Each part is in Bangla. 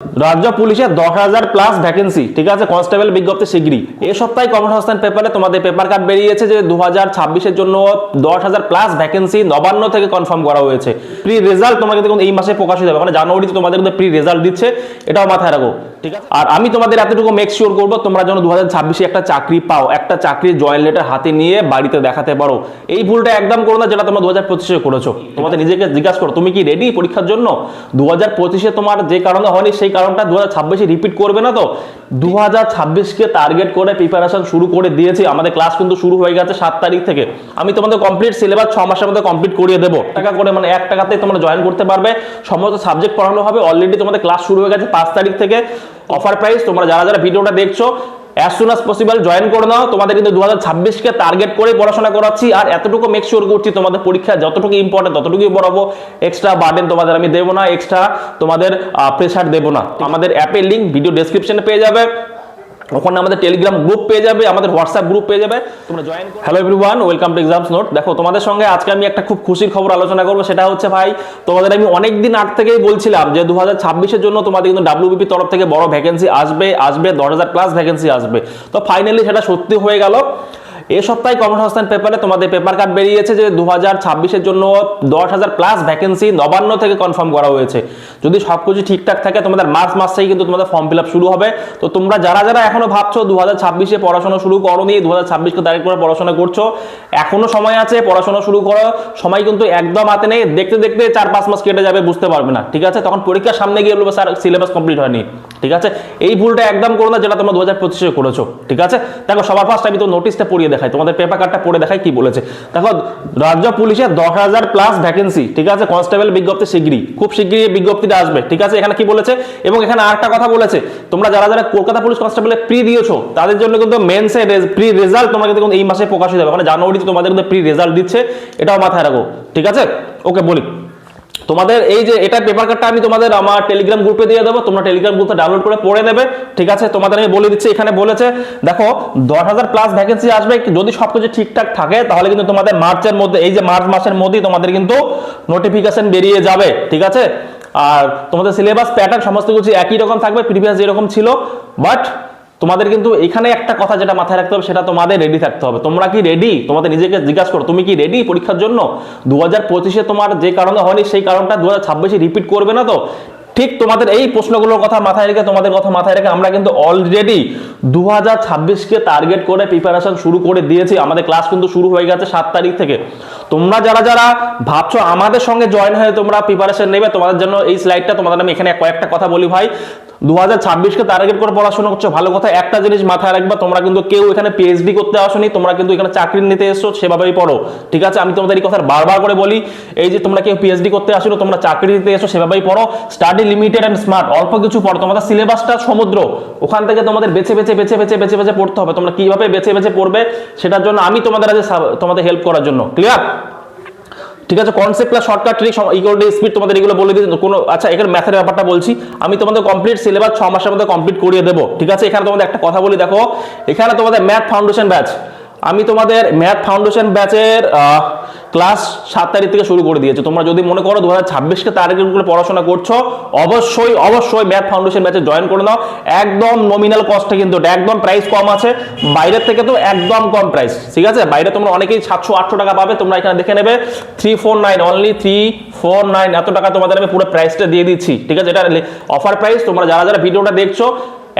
রাজ্য পুলিশের 10,000 প্লাস ভ্যাকেন্সি, ঠিক আছে, কনস্টেবল বিজ্ঞপ্তি শিগগিরই। এই সপ্তাহে কর্মসংস্থান পেপারে তোমাদের পেপার কার্ড বেরিয়েছে যে 2026-এর জন্য 10,000 প্লাস ভ্যাকেন্সি নবান্ন থেকে কনফার্ম করা হয়েছে। প্রি রেজাল্ট তোমাদের কিন্তু এই মাসে প্রকাশিত হবে, মানে জানুয়ারিতে তোমাদের কিন্তু প্রি রেজাল্ট দিচ্ছে, এটাও মাথায় রাখো, ঠিক আছে। আর আমি তোমাদের এতটুকু মেক শিওর করবো তোমরা যেন 2026-এ একটা চাকরি পাও, একটা চাকরির জয়েন লেটার হাতে নিয়ে বাড়িতে দেখাতে পারো। এই ভুলটা একদম করো না যেটা তোমরা 2025-এ করেছো। তোমাদের নিজেকে জিজ্ঞাসা করো তুমি কি রেডি পরীক্ষার জন্য? 2025-এ তোমার যে কারণে হয়নি সেই কারণটা 2026-এ রিপিট করবে না তো। 2026-কে টার্গেট করে প্রিপারেশন শুরু করে দিয়েছি, আমাদের ক্লাস কিন্তু শুরু হয়ে গেছে 7 তারিখ থেকে। আমি তোমাদের কমপ্লিট সিলেবাস 6 মাসের মধ্যে কমপ্লিট করিয়ে দেবো, টাকা করে, মানে 1 টাকাতেই তোমরা জয়েন করতে পারবে, সমস্ত সাবজেক্ট পড়ানো হবে। অলরেডি তোমাদের ক্লাস শুরু হয়ে গেছে 5 তারিখ থেকে। অফার প্রাইস, তোমরা যারা যারা ভিডিওটা দেখছো as soon as possible join করে নাও। তোমাদের কিন্তু 2026-কে টার্গেট করে পড়াশোনা করাচ্ছি, আর এতটুকু মেক শিওর করছি তোমাদের পরীক্ষা যতটুকু ইম্পর্টেন্ট ততটুকুই পড়াবো। এক্সট্রা বার্ডেন তোমাদের আমি দেবো না, এক্সট্রা তোমাদের প্রেশার দেবো না। আমাদের অ্যাপের লিঙ্ক ভিডিও ডেসক্রিপশনে পেয়ে যাবে, ওখানে আমাদের টেলিগ্রাম গ্রুপ পেয়ে যাবে, আমাদের হোয়াটসঅ্যাপ গ্রুপ পেয়ে যাবে, তোমরা জয়েন করো। Hello everyone, welcome to exams note. দেখো তোমাদের সঙ্গে আজকে আমি একটা খুব খুশির খবর আলোচনা করবো, সেটা হচ্ছে ভাই তোমাদের আমি অনেক দিন আগ থেকেই বলছিলাম যে 2026-এর জন্য তোমাদের কিন্তু WBP তরফ থেকে বড় ভ্যাকেন্সি আসবে 10,000 প্লাস ভ্যাকেন্সি আসবে। তো ফাইনালি সেটা সত্যি হয়ে গেল। এই সপ্তাহে কর্মসংস্থান পেপারে তোমাদের পেপার কার্ড বেরিয়েছে যে 2026-এর জন্য 10,000 প্লাস ভ্যাকেন্সি নবান্ন থেকে কনফার্ম করা হয়েছে। যদি সবকিছু ঠিকঠাক থাকে তোমাদের মার্চ মাস থেকেই কিন্তু তোমাদের ফর্ম ফিল আপ শুরু হবে। তো তোমরা যারা যারা এখনো ভাবছো 2026-এ পড়াশোনা শুরু করোনি, 2026-কে তারিখ করে পড়াশোনা করছো, এখনো সময় আছে, পড়াশোনা শুরু করো। সময় কিন্তু একদম হাতে নেই, দেখতে দেখতে 4-5 মাস কেটে যাবে, বুঝতে পারবে না, ঠিক আছে। তখন পরীক্ষার সামনে গিয়ে বলবো স্যার সিলেবাস কমপ্লিট হয়নি, ঠিক আছে। এই ভুলটা একদম করো না যেটা তোমরা 2025-এ করেছো, ঠিক আছে। দেখো সবার ফার্স্ট আমি তো নোটিশটা পড়িয়ে দেখাই, তোমাদের পেপার কার্ডটা পড়ে দেখাই কি বলেছে। দেখো রাজ্য পুলিশের 10,000 প্লাস ভ্যাকেন্সি, ঠিক আছে, কনস্টেবল বিজ্ঞপ্তি শিগগিরই, খুব শিগগিরই বিজ্ঞপ্তিটা আসবে, ঠিক আছে। এখানে কি বলেছে, এবং এখানে আরেকটা কথা বলেছে, তোমরা যারা যারা কলকাতা পুলিশ কনস্টেবলে প্রি দিয়েছো তাদের জন্য কিন্তু মেন্সে প্রি রেজাল্ট তোমাদের কিন্তু এই মাসে প্রকাশিত হবে, মানে জানুয়ারিতে তোমাদের কিন্তু প্রি রেজাল্ট দিচ্ছে, এটাও মাথায় রাখো, ঠিক আছে। ওকে বলি, তোমাদের এই যে এটা পেপার কার্ডটা আমি তোমাদের আমার টেলিগ্রাম গ্রুপে দিয়ে দেবো, তোমরা টেলিগ্রাম গ্রুপে ডাউনলোড করে পড়ে নেবে, ঠিক আছে। তোমাদের আমি বলে দিচ্ছি, এখানে বলেছে দেখো 10,000 প্লাস ভ্যাকেন্সি আসবে, যদি সবকিছু ঠিকঠাক থাকে তাহলে কিন্তু তোমাদের মার্চের মধ্যে, এই যে মার্চ মাসের মধ্যেই তোমাদের কিন্তু নোটিফিকেশন বেরিয়ে যাবে, ঠিক আছে। আর তোমাদের সিলেবাস প্যাটার্ন সমস্ত কিছু একই রকম থাকবে, প্রিভিয়াস যেরকম ছিল, বাট তোমাদের কিন্তু এখানে একটা কথা যেটা মাথায় রাখতে হবে, সেটা তোমাদের রেডি থাকতে হবে। তোমরা কি রেডি? তোমাদের নিজেকে জিজ্ঞাসা করো তুমি কি রেডি পরীক্ষার জন্য? 2025-এ তোমার যে কারণে হয়নি সেই কারণটা 2026-এ রিপিট করবে না তো। ঠিক তোমাদের এই প্রশ্নগুলোর কথা মাথায় রেখে, তোমাদের কথা মাথায় রেখে আমরা কিন্তু অলরেডি 2026-কে টার্গেট করে প্রিপারেশন শুরু করে দিয়েছি। আমাদের ক্লাস কিন্তু শুরু হয়ে গেছে 7 তারিখ থেকে। তোমরা যারা যারা ভাবছো আমাদের সঙ্গে জয়েন হয়ে তোমরা প্রিপারেশন নেবে, তোমাদের জন্য এই স্লাইডটা, তোমাদের আমি এখানে কয়েকটা কথা বলি ভাই। 2026-কে টার্গেট করে পড়াশোনা করছো, ভালো কথা। একটা জিনিস মাথায় রাখবা, তোমরা কিন্তু কেউ এখানে পিএইচডি করতে আসোনি, তোমরা কিন্তু এখানে চাকরি নিতে এসছো, সেভাবেই পড়ো, ঠিক আছে। আমি তোমাদের এই কথা বারবার করে বলি, এই যে তোমরা কেউ পিএইচডি করতে আসো, তোমরা চাকরি নিতে এসো, সেভাবেই পড়ো। স্টাডি লিমিটেড এন্ড স্মার্ট, অল্প কিছু পড়ো। তোমাদের সিলেবাসটা সমুদ্র, ওখান থেকে তোমাদের বেছে বেছে বেছে বেছে বেছে বেছে পড়তে হবে। তোমরা কিভাবে বেছে বেছে পড়বে সেটার জন্য আমি তোমাদের আজ তোমাদের হেল্প করার জন্য, ক্লিয়ার, ঠিক আছে। Concept plus shortcut trick equal to speed, তোমাদের এগুলো বলে দিই কোনো। আচ্ছা এখানে ম্যাথের ব্যাপারটা বলছি, আমি তোমাদের কমপ্লিট সিলেবাস 6 মাসের মধ্যে কমপ্লিট করিয়ে দেবো, ঠিক আছে। এখানে তোমাদের একটা কথা বলি, দেখো এখানে তোমাদের ম্যাথ ফাউন্ডেশন ব্যাচ, আমি তোমাদের ম্যাথ ফাউন্ডেশন ব্যাচের ক্লাস 7 তারিখ থেকে শুরু করে দিয়েছি। তোমরা যদি মনে করো 2026-কে টার্গেট করে পড়াশোনা করছো, অবশ্যই অবশ্যই ম্যাথ ফাউন্ডেশন ব্যাচে জয়েন করে নাও। একদম নমিনাল কস্টে, কিন্তু একদম প্রাইস কম আছে, বাইরের থেকে তো একদম কম প্রাইস, ঠিক আছে। বাইরে তোমরা অনেকেই 700-800 টাকা পাবে, তোমরা এখানে দেখে নেবে 349, অনলি 349, এত টাকা তোমাদের আমি পুরো প্রাইসটা দিয়ে দিচ্ছি, ঠিক আছে। এটা অফার প্রাইস। তোমরা যারা যারা ভিডিওটা দেখছো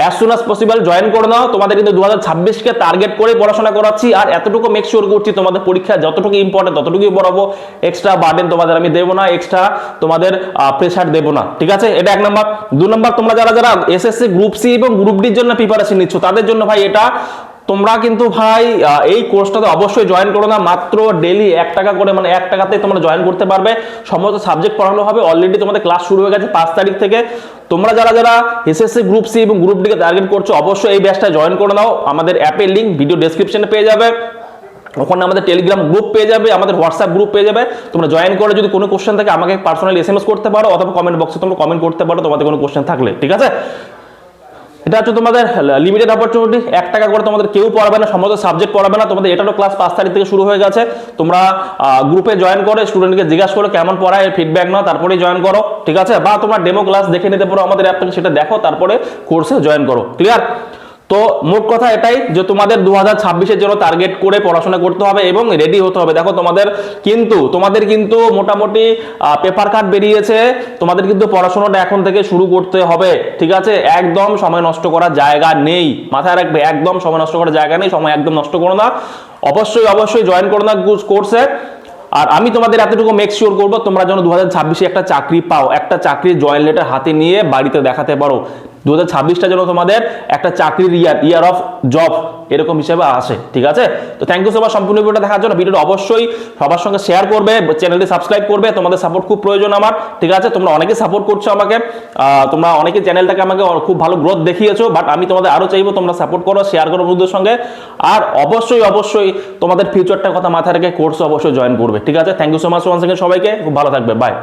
as soon as possible join করে নাও। তোমাদের কিন্তু 2026-কে টার্গেট করে পড়াশোনা করাচ্ছি, আর এতটুকু মেক শিওর করছি তোমাদের পরীক্ষা যতটুকু ইম্পর্টেন্ট ততটুকুই পড়াবো। এক্সট্রা বার্ডেন তোমাদের আমি দেবো না, এক্সট্রা তোমাদের প্রেশার দেবো না, ঠিক আছে। এটা 1 নম্বর। 2 নম্বর, তোমরা যারা যারা এসএসসি গ্রুপ সি এবং গ্রুপ ডির জন্য প্রিপারেশন নিচ্ছ তাদের জন্য ভাই এটা তোমরা কিন্তু ভাই এই কোর্সটাতে অবশ্যই জয়েন করো না। মাত্র ডেইলি 1 টাকা করে, মানে 1 টাকাতে তোমরা জয়েন করতে পারবে, সমস্ত সাবজেক্ট পড়ানো হবে। অলরেডি তোমাদের ক্লাস শুরু হয়ে গেছে 5 তারিখ থেকে। তোমরা যারা যারা এসএসসি গ্রুপ সি এবং গ্রুপ ডি কে টার্গেট করছো অবশ্যই এই ব্যাচটা জয়েন করে নাও। আমাদের অ্যাপের লিঙ্ক ভিডিও ডেসক্রিপশনে পেয়ে যাবে, ওখানে আমাদের টেলিগ্রাম গ্রুপ পেয়ে যাবে, আমাদের হোয়াটসঅ্যাপ গ্রুপ পেয়ে যাবে। তোমরা জয়েন করে যদি কোনো কোশ্চেন থাকে আমাকে পার্সোনালি এসএমএস করতে পারো, অথবা কমেন্ট বক্সে তোমরা কমেন্ট করতে পারো তোমাদের কোনো কোশ্চেন থাকলে, ঠিক আছে। এটা হচ্ছে তোমাদের লিমিটেড অপরচুনিটি, 1 টাকা করে তোমাদের কেউ পড়াবে না, সমস্ত সাবজেক্ট পড়াবে না তোমাদের। এটারও ক্লাস 5 তারিখ থেকে শুরু হয়ে গেছে। তোমরা গ্রুপে জয়েন করে স্টুডেন্টকে জিজ্ঞাসা করো কেমন পড়ায়, ফিডব্যাক নাও, তারপরে জয়েন করো, ঠিক আছে? বা তোমরা ডেমো ক্লাস দেখে নিতে পারো আমাদের অ্যাপ থেকে, সেটা দেখো তারপরে কোর্সে জয়েন করো। ক্লিয়ার? তো মোট কথা এটাই যে তোমাদের 2026-এর জন্য টার্গেট করে পড়াশোনা করতে হবে এবং রেডি হতে হবে। দেখো তোমাদের কিন্তু মোটামুটি পেপার কাট বেরিয়েছে, তোমাদের কিন্তু পড়াশোনাটা এখন থেকে শুরু করতে হবে, ঠিক আছে? একদম সময় নষ্ট করার জায়গা নেই, মাথায় রাখবে, একদম সময় নষ্ট করার জায়গা নেই, সময় একদম নষ্ট করো না। অবশ্যই জয়েন করো না কোর্সে। আর আমি তোমাদের এতটুকু মেক শিওর করবো তোমরা যেন 2026-এ একটা চাকরি পাও, একটা চাকরির জয়েন লেটার হাতে নিয়ে বাড়িতে দেখাতে পারো। 2026টা যেন তোমাদের একটা চাকরির ইয়ার অফ জব এরকম হিসেবে আসে, ঠিক আছে? তো থ্যাংক ইউ সো মাচ সম্পূর্ণ ভিডিওটা দেখার জন্য। ভিডিওটা অবশ্যই সবার সঙ্গে শেয়ার করবে, চ্যানেলটি সাবস্ক্রাইব করবে, তোমাদের সাপোর্ট খুব প্রয়োজন আমার, ঠিক আছে? তোমরা অনেকে সাপোর্ট করছো আমাকে, তোমরা অনেকে চ্যানেলটাকে আমাকে খুব ভালো গ্রোথ দেখিয়েছো, বাট আমি তোমাদের আরো চাইবো তোমরা সাপোর্ট করো, শেয়ার করো বন্ধুদের সঙ্গে। আর অবশ্যই তোমাদের ফিউচারটার কথা মাথায় রেখে কোর্স অবশ্যই জয়েন করবে, ঠিক আছে? Thank you so much once again সবাইকে, খুব ভালো থাকবে, বাই।